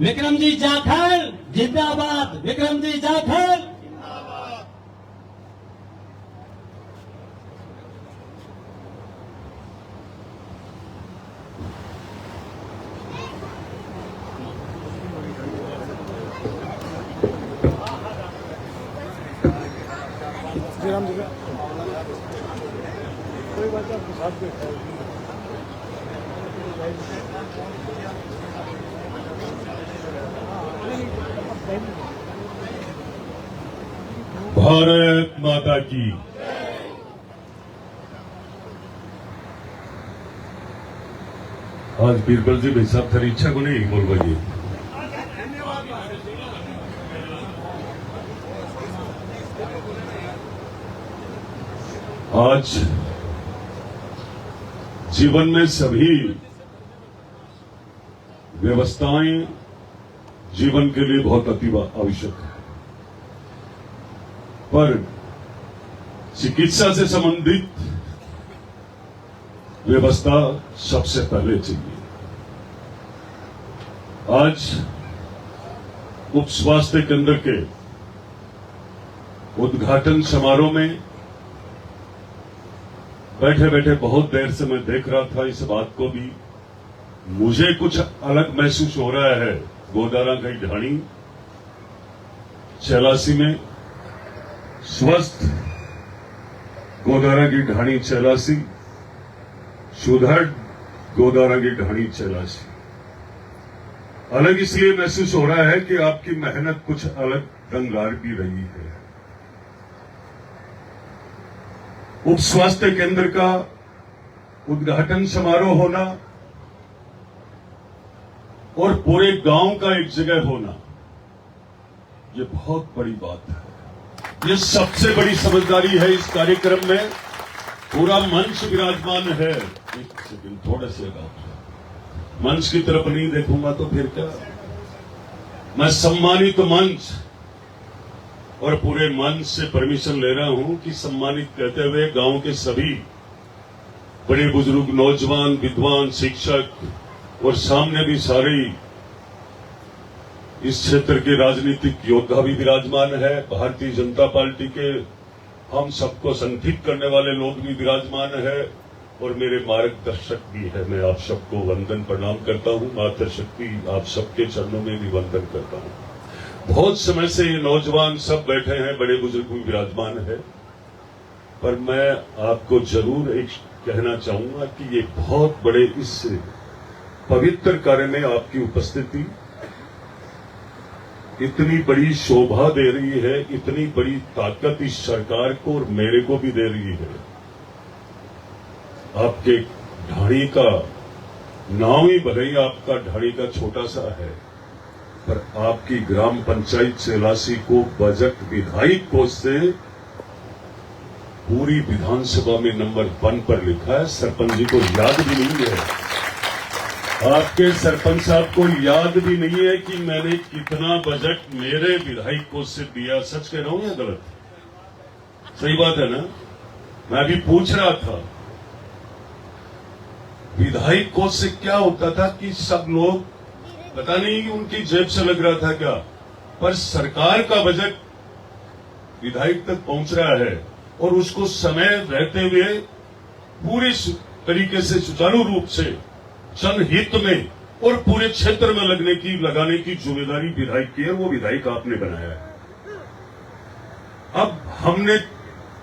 विक्रम जी जाखल जिंदाबाद, विक्रम जी जाखल। राम जी कोई बात आपके साथ बैठा है। भारत माता की। आज बीरबल जी भाई साहब थारी इच्छा को नहीं बोल पाइए। आज जीवन में सभी व्यवस्थाएं जीवन के लिए बहुत अति आवश्यक है, पर चिकित्सा से संबंधित व्यवस्था सबसे पहले चाहिए। आज उप स्वास्थ्य केंद्र के उद्घाटन समारोह में बैठे बैठे बहुत देर से मैं देख रहा था इस बात को भी, मुझे कुछ अलग महसूस हो रहा है। गोदारा की ढाणी चेलासी में स्वस्थ गोदारा की ढाणी चेलासी, सुधड़ गोदारा की ढाणी चेलासी। अलग इसलिए महसूस हो रहा है कि आपकी मेहनत कुछ अलग रंगार भी रही है। उप स्वास्थ्य केंद्र का उद्घाटन समारोह होना और पूरे गांव का एक जगह होना, ये बहुत बड़ी बात है। ये सबसे बड़ी समझदारी है इस कार्यक्रम में। पूरा मंच विराजमान है। एक सेकंड, थोड़ा से मंच की तरफ नहीं देखूंगा तो फिर क्या। मैं सम्मानित मंच और पूरे मंच से परमिशन ले रहा हूं कि सम्मानित कहते हुए गांव के सभी बड़े बुजुर्ग, नौजवान, विद्वान, शिक्षक और सामने भी सारे इस क्षेत्र के राजनीतिक योद्धा भी विराजमान है। भारतीय जनता पार्टी के हम सबको संगठित करने वाले लोग भी विराजमान है और मेरे मार्गदर्शक भी है। मैं आप सबको वंदन प्रणाम करता हूं। माता शक्ति आप सबके चरणों में भी वंदन करता हूं। बहुत समय से ये नौजवान सब बैठे हैं, बड़े बुजुर्ग भी विराजमान है, पर मैं आपको जरूर एक कहना चाहूंगा कि ये बहुत बड़े इस पवित्र कार्य में आपकी उपस्थिति इतनी बड़ी शोभा दे रही है, इतनी बड़ी ताकत इस सरकार को और मेरे को भी दे रही है। आपके ढाणी का नाम ही भले ही आपका ढाणी का छोटा सा है, पर आपकी ग्राम पंचायत चेलासी को बजट विधायक कोष से पूरी विधानसभा में नंबर 1 पर लिखा है। सरपंच जी को याद भी नहीं है, आपके सरपंच साहब को याद भी नहीं है कि मैंने कितना बजट मेरे विधायक कोष से दिया। सच कह रहा हूं या गलत? सही बात है ना? मैं भी पूछ रहा था विधायक कोष से क्या होता था कि सब लोग पता नहीं कि उनकी जेब से लग रहा था क्या, पर सरकार का बजट विधायक तक पहुंच रहा है और उसको समय रहते हुए पूरी तरीके से सुचारू रूप से जनहित में और पूरे क्षेत्र में लगाने की जिम्मेदारी विधायक की है। वो विधायक आपने बनाया है। अब हमने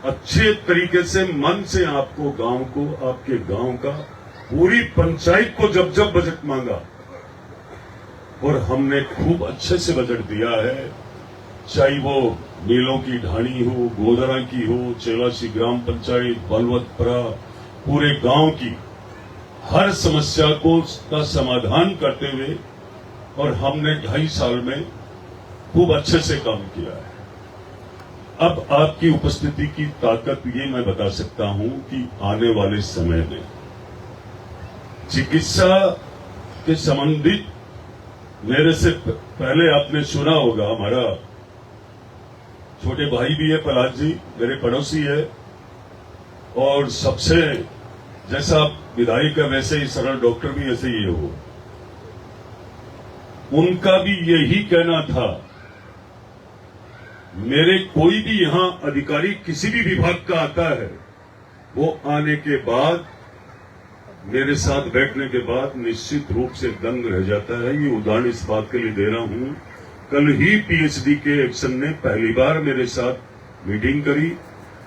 अच्छे तरीके से मन से आपको गांव को, आपके गांव का, पूरी पंचायत को जब जब बजट मांगा और हमने खूब अच्छे से बजट दिया है, चाहे वो नीलों की ढाणी हो, गोदरा की हो, चेलासी ग्राम पंचायत, बलवतपुरा, पूरे गांव की हर समस्या को का समाधान करते हुए और हमने 2.5 साल में खूब अच्छे से काम किया है। अब आपकी उपस्थिति की ताकत ये मैं बता सकता हूं कि आने वाले समय में चिकित्सा के संबंधित मेरे से पहले आपने सुना होगा, हमारा छोटे भाई भी है प्रहलाद जी, मेरे पड़ोसी है और सबसे जैसा विधायक है वैसे ही सरल डॉक्टर भी ऐसे ही हो। उनका भी यही कहना था। मेरे कोई भी यहां अधिकारी किसी भी विभाग का आता है, वो आने के बाद मेरे साथ बैठने के बाद निश्चित रूप से दंग रह जाता है। ये उदाहरण इस बात के लिए दे रहा हूं, कल ही पीएचडी के एक्शन ने पहली बार मेरे साथ मीटिंग करी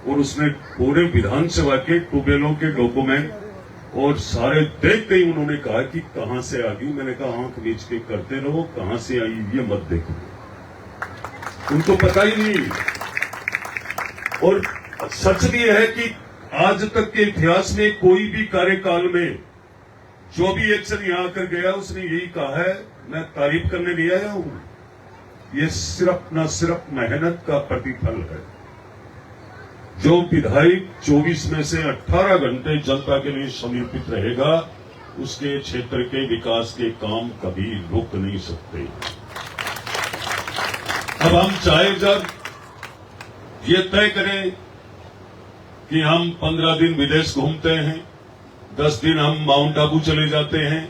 और उसने पूरे विधानसभा के ट्यूबवेलों के डॉक्यूमेंट और सारे देख के ही उन्होंने कहा कि कहां से आ गई। मैंने कहा आंख बीच के करते रहो, कहां से आई ये मत देखो, उनको पता ही नहीं। और सच भी है कि आज तक के इतिहास में कोई भी कार्यकाल में जो भी एक्शन यहां आकर गया उसने यही कहा है, मैं तारीफ करने नहीं आया हूं, ये सिर्फ न सिर्फ मेहनत का प्रतिफल है। जो विधायक 24 में से 18 घंटे जनता के लिए समर्पित रहेगा, उसके क्षेत्र के विकास के काम कभी रुक नहीं सकते। अब हम चाहे जब ये तय करें कि हम 15 दिन विदेश घूमते हैं, 10 दिन हम माउंट आबू चले जाते हैं,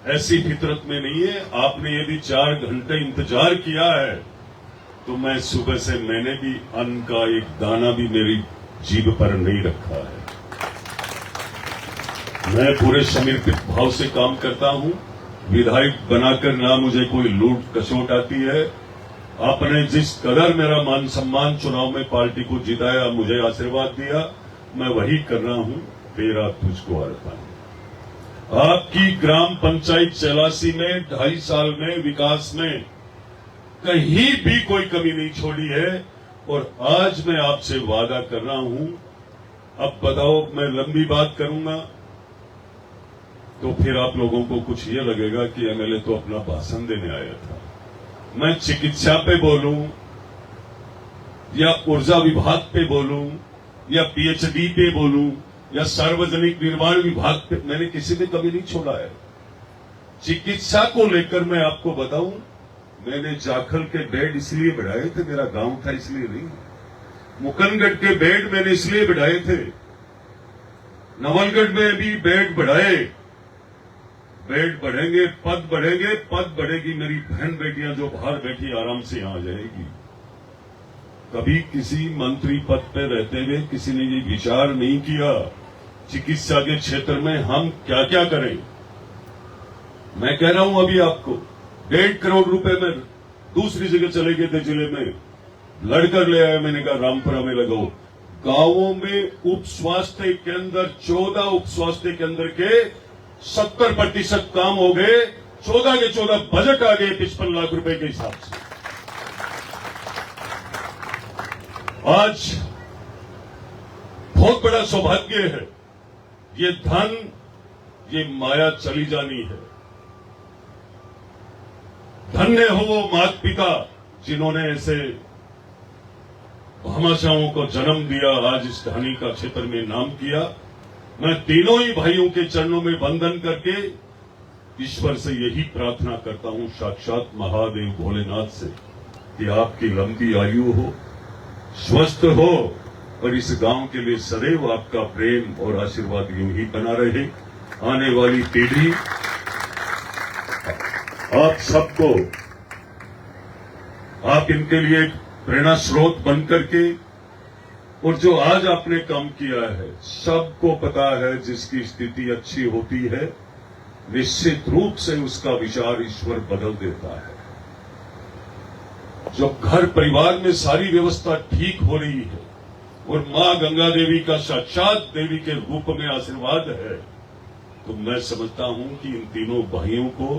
ऐसी फितरत में नहीं है। आपने यदि 4 घंटे इंतजार किया है तो मैं सुबह से मैंने भी अन्न का एक दाना भी मेरी जीभ पर नहीं रखा है। मैं पूरे समर्पित भाव से काम करता हूं। विधायक बनाकर ना मुझे कोई लूट कचोट आती है। आपने जिस कदर मेरा मान सम्मान चुनाव में पार्टी को जिताया, मुझे आशीर्वाद दिया, मैं वही कर रहा हूं। तेरा तुझको अर्पण। आपकी ग्राम पंचायत 84 में 2.5 साल में विकास में कहीं भी कोई कमी नहीं छोड़ी है। और आज मैं आपसे वादा कर रहा हूं, अब बताओ मैं लंबी बात करूंगा तो फिर आप लोगों को कुछ ये लगेगा कि एमएलए तो अपना भाषण देने आया था। मैं चिकित्सा पे बोलूं या ऊर्जा विभाग पे बोलूं या पीएचडी पे बोलूं या सार्वजनिक निर्माण विभाग पे, मैंने किसी में कमी नहीं छोड़ा है। चिकित्सा को लेकर मैं आपको बताऊं, मैंने जाखल के बेड इसलिए बढ़ाए थे, मेरा गांव था इसलिए नहीं। मुकनगढ़ के बेड मैंने इसलिए बढ़ाए थे, नवलगढ़ में भी बेड बढ़ाए। बेड बढ़ेंगे, पद बढ़ेंगे, पद बढ़ेगी, मेरी बहन बेटियां जो बाहर बैठी आराम से यहां आ जाएगी। कभी किसी मंत्री पद पे रहते हुए किसी ने ये विचार नहीं किया चिकित्सा के क्षेत्र में हम क्या क्या करें। मैं कह रहा हूं अभी आपको 1.5 करोड़ रुपए में दूसरी जगह चले गए थे, जिले में लड़कर ले आया। मैंने कहा रामपुरा में लगाओ। गांवों में उप स्वास्थ्य केंद्र 14 उप स्वास्थ्य केंद्र के 70% काम हो गए। 14 के 14 बजट आ गए 55 लाख रुपए के हिसाब से। आज बहुत बड़ा सौभाग्य है। ये धन, ये माया चली जानी है। धन्य हो वो माता पिता जिन्होंने ऐसे भामाशाहों को जन्म दिया, आज इस कहानी का क्षेत्र में नाम किया। मैं तीनों ही भाइयों के चरणों में वंदन करके ईश्वर से यही प्रार्थना करता हूं, साक्षात महादेव भोलेनाथ से, कि आपकी लंबी आयु हो, स्वस्थ हो और इस गांव के लिए सदैव आपका प्रेम और आशीर्वाद यूं ही बना रहे। आने वाली पीढ़ी आप सबको, आप इनके लिए प्रेरणा स्रोत बन करके, और जो आज आपने काम किया है, सबको पता है जिसकी स्थिति अच्छी होती है निश्चित रूप से उसका विचार ईश्वर बदल देता है। जब घर परिवार में सारी व्यवस्था ठीक हो रही है और मां गंगा देवी का साक्षात देवी के रूप में आशीर्वाद है, तो मैं समझता हूं कि इन तीनों भाइयों को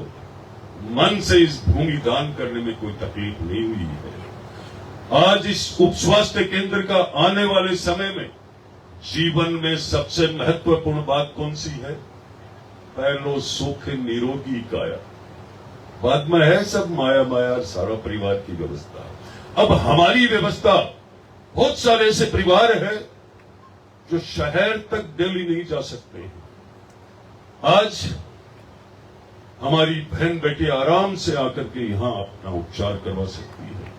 मन से इस भूमि दान करने में कोई तकलीफ नहीं हुई है। आज इस उप स्वास्थ्य केंद्र का आने वाले समय में जीवन में सबसे महत्वपूर्ण बात कौन सी है? पहलो सुख निरोगी काया, बाद में है सब माया माया सारा परिवार की व्यवस्था। अब हमारी व्यवस्था, बहुत सारे ऐसे परिवार हैं जो शहर तक दिल्ली नहीं जा सकते हैं। आज हमारी बहन बेटी आराम से आकर के यहां अपना उपचार करवा सकती है।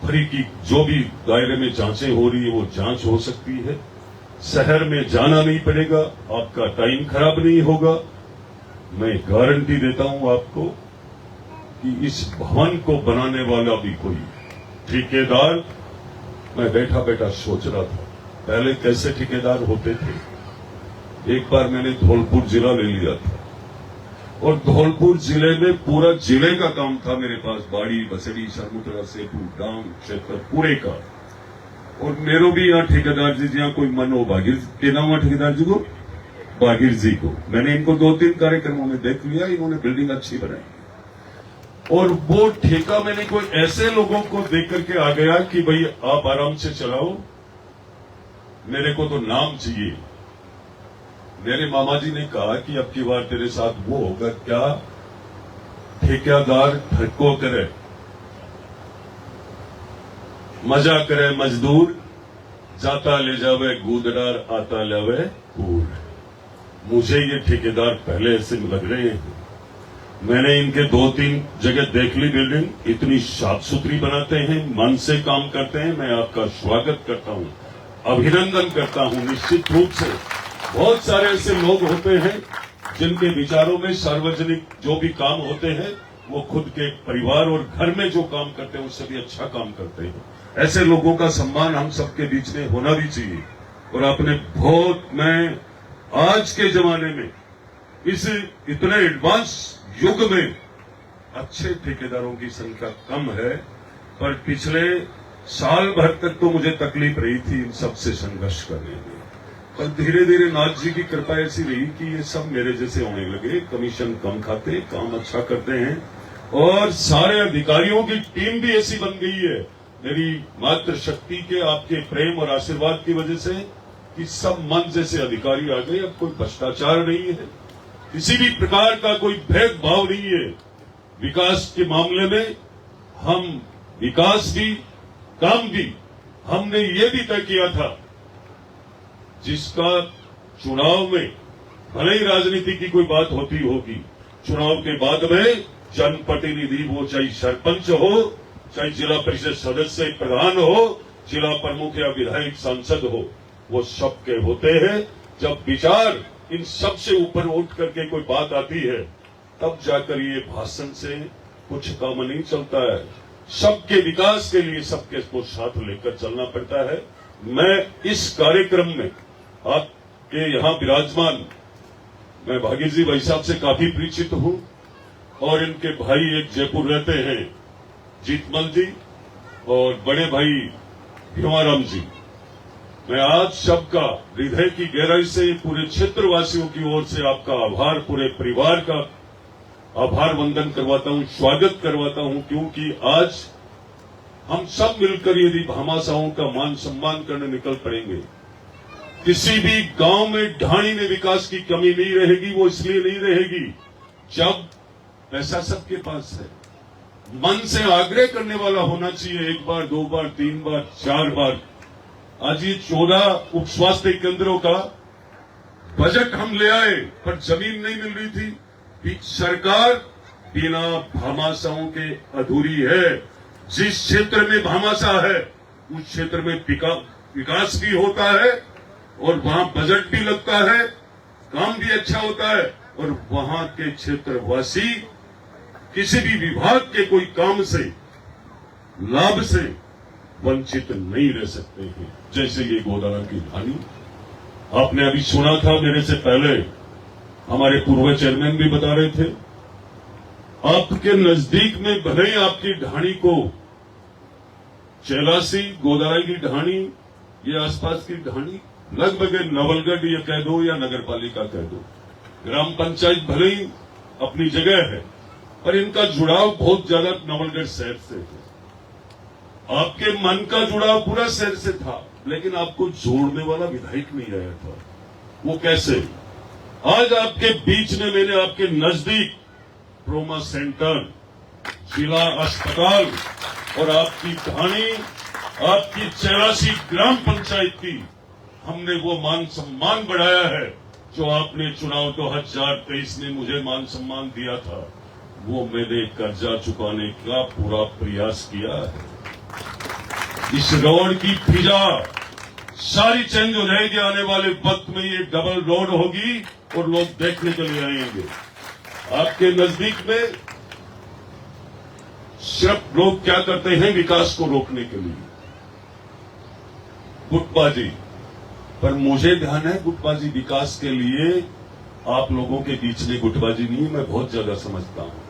फ्री की जो भी दायरे में जांचें हो रही है वो जांच हो सकती है। शहर में जाना नहीं पड़ेगा, आपका टाइम खराब नहीं होगा। मैं गारंटी देता हूं आपको, कि इस भवन को बनाने वाला भी कोई ठेकेदार, मैं बैठा बैठा सोच रहा था पहले कैसे ठेकेदार होते थे। एक बार मैंने धौलपुर जिला ले लिया था और धौलपुर जिले में पूरा जिले का काम था मेरे पास, बाड़ी, बसड़ी, सरमुद्रा, सेतु, डांग क्षेत्र पूरे का। और मेरो भी यहाँ ठेकेदार जी जहाँ कोई मन हो, बागिर के नाम हुआ ठेकेदार जी को, बागिर जी को मैंने इनको 2-3 कार्यक्रमों में देख लिया, इन्होंने बिल्डिंग अच्छी बनाई। और वो ठेका मैंने कोई ऐसे लोगों को देख करके आ गया कि भाई आप आराम से चलाओ, मेरे को तो नाम चाहिए। मेरे मामा जी ने कहा कि अब की बार तेरे साथ वो होगा क्या, ठेकेदार ठक्को करे, मजा करे मजदूर, जाता ले जावे गूदड़ार, आता लावे कूड़। मुझे ये ठेकेदार पहले से लग रहे हैं। मैंने इनके 2-3 जगह देख ली बिल्डिंग, इतनी साफ सुथरी बनाते हैं, मन से काम करते हैं। मैं आपका स्वागत करता हूं, अभिनंदन करता हूं। निश्चित रूप से बहुत सारे ऐसे लोग होते हैं जिनके विचारों में सार्वजनिक जो भी काम होते हैं वो खुद के परिवार और घर में जो काम करते हैं उससे भी अच्छा काम करते हैं। ऐसे लोगों का सम्मान हम सबके बीच में होना भी चाहिए। और आपने बहुत, मैं आज के जमाने में इस इतने एडवांस युग में अच्छे ठेकेदारों की संख्या कम है, पर पिछले साल भर तक तो मुझे तकलीफ रही थी इन सबसे संघर्ष करने में। पर धीरे धीरे नाथ जी की कृपा ऐसी रही कि ये सब मेरे जैसे होने लगे, कमीशन कम खाते, काम अच्छा करते हैं और सारे अधिकारियों की टीम भी ऐसी बन गई है मेरी मातृ शक्ति के, आपके प्रेम और आशीर्वाद की वजह से, कि सब मन जैसे अधिकारी आ गए। अब कोई भ्रष्टाचार नहीं है, किसी भी प्रकार का कोई भेदभाव नहीं है। विकास के मामले में हम विकास भी काम भी, हमने ये भी तय किया था जिसका चुनाव में भले ही राजनीति की कोई बात होती होगी, चुनाव के बाद में जनप्रतिनिधि, वो चाहे सरपंच हो, चाहे जिला परिषद सदस्य प्रधान हो, जिला प्रमुख या विधायक सांसद हो, वो सबके होते हैं। जब विचार इन सब से ऊपर उठ करके कोई बात आती है तब जाकर ये भाषण से कुछ काम नहीं चलता है। सबके विकास के लिए सबके को साथ लेकर चलना पड़ता है। मैं इस कार्यक्रम में आपके यहाँ विराजमान, मैं भागीर जी भाई साहब से काफी परिचित हूं और इनके भाई एक जयपुर रहते हैं, जीतमल जी, और बड़े भाई भीमाराम जी। मैं आज सबका हृदय की गहराई से पूरे क्षेत्रवासियों की ओर से आपका आभार, पूरे परिवार का आभार वंदन करवाता हूं, स्वागत करवाता हूं, क्योंकि आज हम सब मिलकर यदि भामाशाहों का मान सम्मान करने निकल पड़ेंगे, किसी भी गांव में ढाणी में विकास की कमी नहीं रहेगी। वो इसलिए नहीं रहेगी जब पैसा सबके पास है, मन से आग्रह करने वाला होना चाहिए। 1 बार, 2 बार, 3 बार, 4 बार। आज ये 14 उप स्वास्थ्य केंद्रों का बजट हम ले आए, पर जमीन नहीं मिल रही थी। सरकार बिना भामाशाहों के अधूरी है। जिस क्षेत्र में भामाशाह है उस क्षेत्र में विकास भी होता है और वहां बजट भी लगता है, काम भी अच्छा होता है, और वहां के क्षेत्रवासी किसी भी विभाग के कोई काम से, लाभ से वंचित नहीं रह सकते हैं। जैसे ये गोदारा की ढाणी आपने अभी सुना था, मेरे से पहले हमारे पूर्व चेयरमैन भी बता रहे थे। आपके नजदीक में भले ही आपकी ढाणी को चेलासी, गोदारा की ढाणी, ये आसपास की ढाणी लगभग नवलगढ़ ये कह दो या नगर पालिका कह दो, ग्राम पंचायत भले ही अपनी जगह है, पर इनका जुड़ाव बहुत ज्यादा नवलगढ़ शहर से है। आपके मन का जुड़ाव पूरा शहर से था, लेकिन आपको जोड़ने वाला विधायक नहीं आया था। वो कैसे? आज आपके बीच में मैंने आपके नजदीक ट्रोमा सेंटर, जिला अस्पताल और आपकी ढाणी, आपकी 84 ग्राम पंचायत की हमने वो मान सम्मान बढ़ाया है जो आपने चुनाव 2023 में मुझे मान सम्मान दिया था। वो मैंने कर्जा चुकाने का पूरा प्रयास किया है। इस रोड की फिजा सारी चेंज हो जाएगी। आने वाले वक्त में ये डबल रोड होगी और लोग देखने के लिए आएंगे। आपके नजदीक में सिर्फ लोग क्या करते हैं विकास को रोकने के लिए, गुटबाजी। पर मुझे ध्यान है गुटबाजी विकास के लिए, आप लोगों के बीच में गुटबाजी नहीं है, मैं बहुत ज्यादा समझता हूं।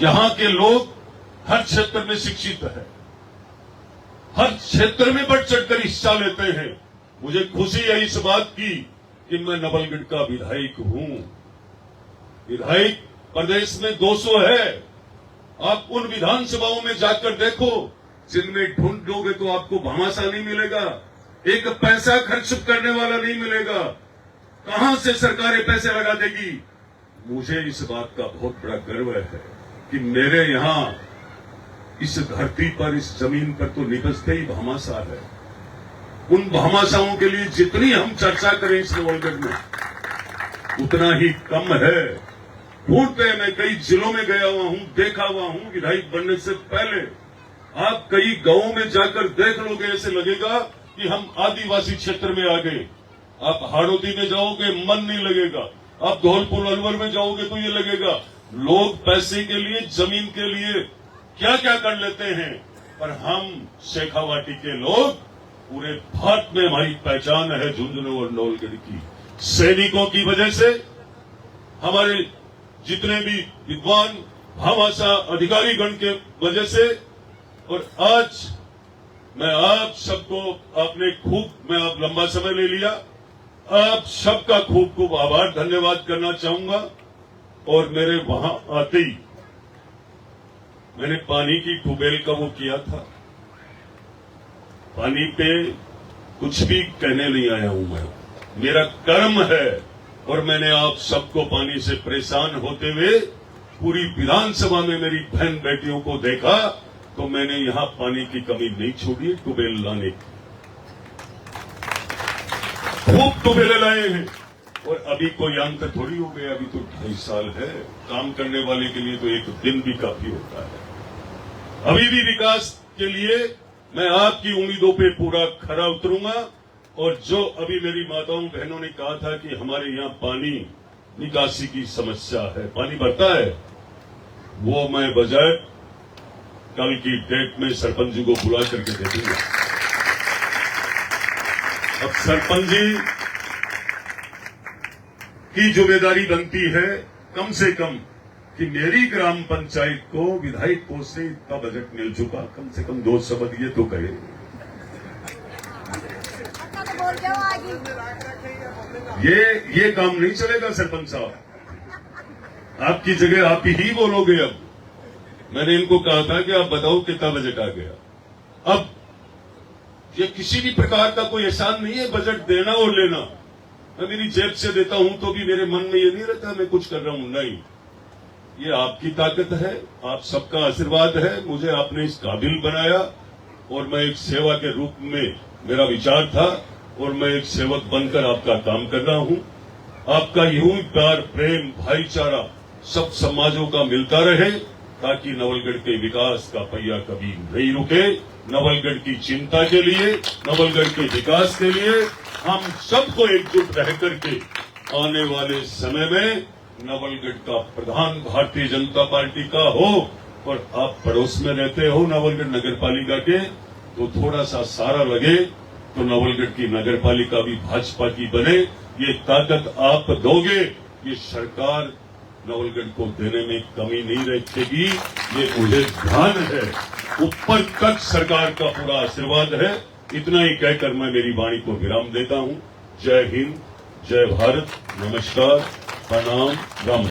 यहां के लोग हर क्षेत्र में शिक्षित है, हर क्षेत्र में बढ़ चढ़कर हिस्सा लेते हैं। मुझे खुशी है इस बात की कि मैं नवलगढ़ का विधायक हूं। विधायक प्रदेश में 200 है। आप उन विधानसभाओं में जाकर देखो, जिनमें ढूंढोगे तो आपको भामासा नहीं मिलेगा, एक पैसा खर्च करने वाला नहीं मिलेगा। कहां से सरकारें पैसे लगा देगी? मुझे इस बात का बहुत बड़ा गर्व है कि मेरे यहां इस धरती पर, इस जमीन पर तो निपजते ही भामासा है। उन भामाशाओं के लिए जितनी हम चर्चा करें इस नवलगढ़ में, उतना ही कम है। ढूंढते हैं, मैं कई जिलों में गया हुआ हूं, देखा हुआ हूं। विधायक बनने से पहले आप कई गांवों में जाकर देख लोगे, ऐसे लगेगा कि हम आदिवासी क्षेत्र में आ गए। आप हाड़ौती में जाओगे, मन नहीं लगेगा। आप धौलपुर अलवर में जाओगे तो ये लगेगा लोग पैसे के लिए, जमीन के लिए क्या क्या कर लेते हैं। पर हम शेखावाटी के लोग, पूरे भारत में हमारी पहचान है झुंझुनू और नवलगढ़ की। सैनिकों की वजह से, हमारे जितने भी विद्वान भामाशा अधिकारी गण के वजह से, और आज मैं आप सबको, मैं आप लंबा समय ले लिया, आप सबका खूब खूब आभार धन्यवाद करना चाहूंगा। और मेरे वहां आते ही मैंने पानी की ट्यूबवेल का वो किया था। पानी पे कुछ भी कहने नहीं आया हूं मैं, मेरा कर्म है। और मैंने आप सबको पानी से परेशान होते हुए पूरी विधानसभा में मेरी बहन बेटियों को देखा, तो मैंने यहां पानी की कमी नहीं छोड़ी ट्यूबवेल लाने की। खूब ट्यूबवेल लाए हैं। और अभी कोई अंत थोड़ी हो गया, अभी तो 2.5 साल है। काम करने वाले के लिए तो एक दिन भी काफी होता है। अभी भी विकास के लिए मैं आपकी उम्मीदों पे पूरा खरा उतरूंगा। और जो अभी मेरी माताओं बहनों ने कहा था कि हमारे यहाँ पानी निकासी की समस्या है, पानी भरता है, वो मैं बजट कल की डेट में सरपंच जी को बुला करके दे दूंगा। अब सरपंच जी की जिम्मेदारी बनती है कम से कम कि मेरी ग्राम पंचायत को विधायक कोष से इतना बजट मिल चुका, कम से कम 2 शब्द ये तो कहे। ये काम नहीं चलेगा सरपंच साहब, आपकी जगह आप ही बोलोगे। अब मैंने इनको कहा था कि आप बताओ कितना बजट आ गया। अब ये किसी भी प्रकार का कोई एहसान नहीं है बजट देना और लेना। मैं मेरी जेब से देता हूं तो भी मेरे मन में ये नहीं रहता मैं कुछ कर रहा हूं, नहीं। ये आपकी ताकत है, आप सबका आशीर्वाद है। मुझे आपने इस काबिल बनाया और मैं एक सेवा के रूप में मेरा विचार था और मैं एक सेवक बनकर आपका काम कर रहा हूं। आपका यूं प्यार, प्रेम, भाईचारा सब समाजों का मिलता रहे, ताकि नवलगढ़ के विकास का पहिया कभी नहीं रुके। नवलगढ़ की चिंता के लिए, नवलगढ़ के विकास के लिए हम सबको एकजुट रह करके आने वाले समय में नवलगढ़ का प्रधान भारतीय जनता पार्टी का हो। और आप पड़ोस में रहते हो नवलगढ़ नगर पालिका के, तो थोड़ा सा सारा लगे तो नवलगढ़ की नगर पालिका भी भाजपा की बने। ये ताकत आप दोगे, ये सरकार नवलगढ़ को देने में कमी नहीं रखेगी, ये मुझे ध्यान है। ऊपर तक सरकार का पूरा आशीर्वाद है। इतना ही कहकर मैं मेरी वाणी को विराम देता हूं। जय हिंद, जय भारत, नमस्कार, प्रणाम, राम।